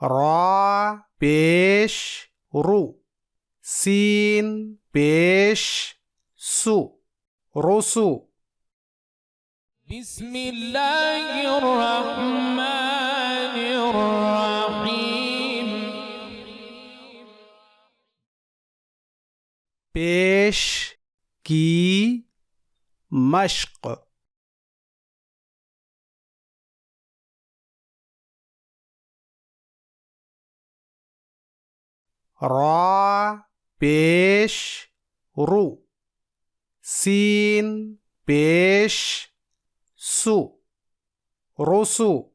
را پیش رو سین پیش سو رسو بسم الله الرحمن الرحیم پیش کی مشق را پیش رو سین پیش سو رسو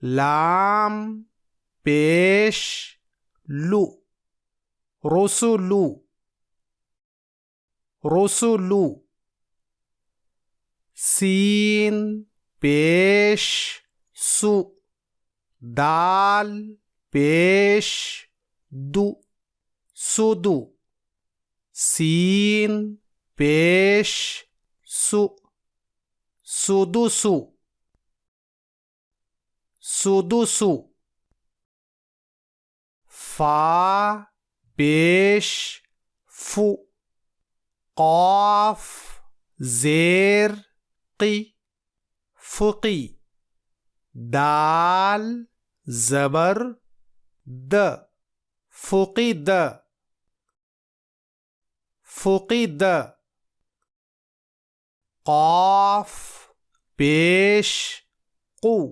لام پیش لو رسولو رسولو سین پیش سو دال پیش دو سودو سین پیش سو سودوسو سودوسو فا پیش فو قاف زیر قی فقی دال زبر د فقید فقید قاف پیش قو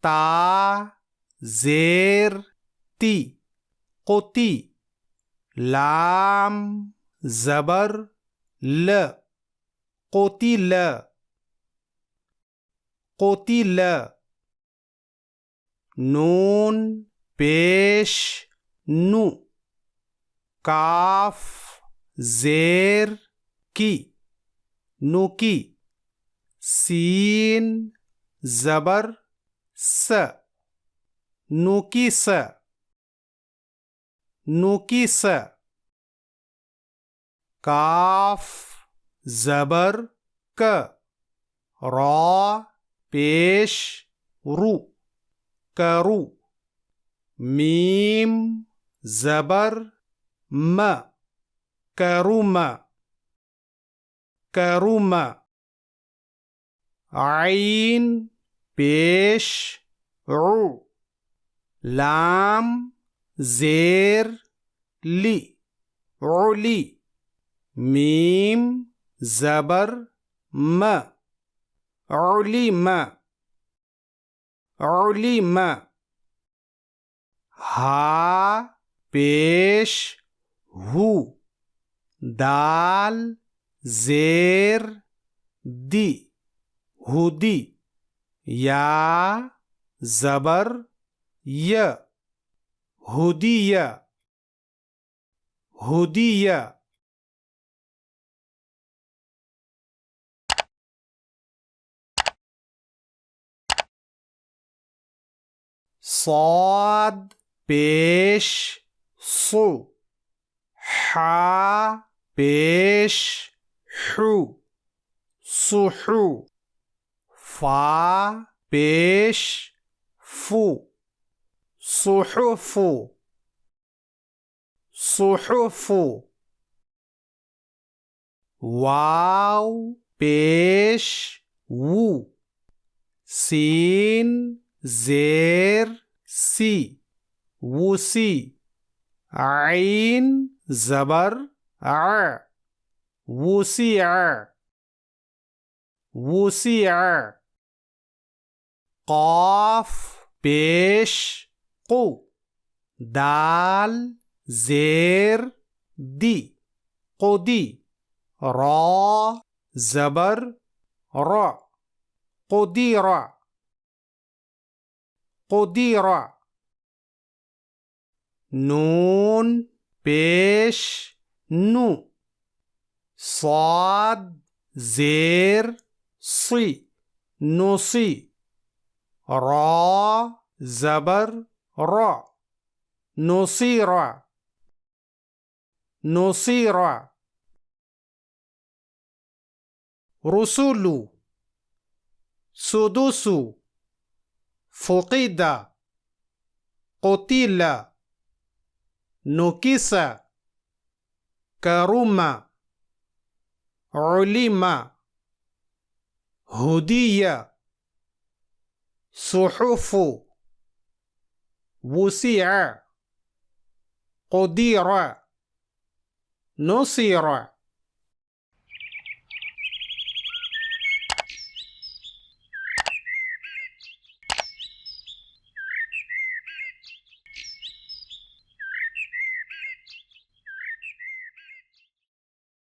تا زیر تی قطی لام زبر ل قتل قتل نون پیش نو کاف زیر کی نو کی سین زبر س نو کی س نو کی س کاف زبر ک را پیش رو کرو میم زبر م کروم کروم عین پیش عو لام زیر لی علی میم زبر م علم علم ها پیش هو دال زیر دی هودی یا زبر ی هدیه هدیه صاد پیش صو حا پیش حو صحو فا پیش فو صحف صحف واو پیش وو سین زیر سی وسی عین زبر ع وسیع وسیع قاف پیش قو دال زیر دی قدی را زبر را قدیر قدیر نون پیش نو صاد زیر سی نوسی را زبر را نصیر نصیر رسول سدوس فقد قتل نكس كرم علم هدية صحف وسع قدير نصير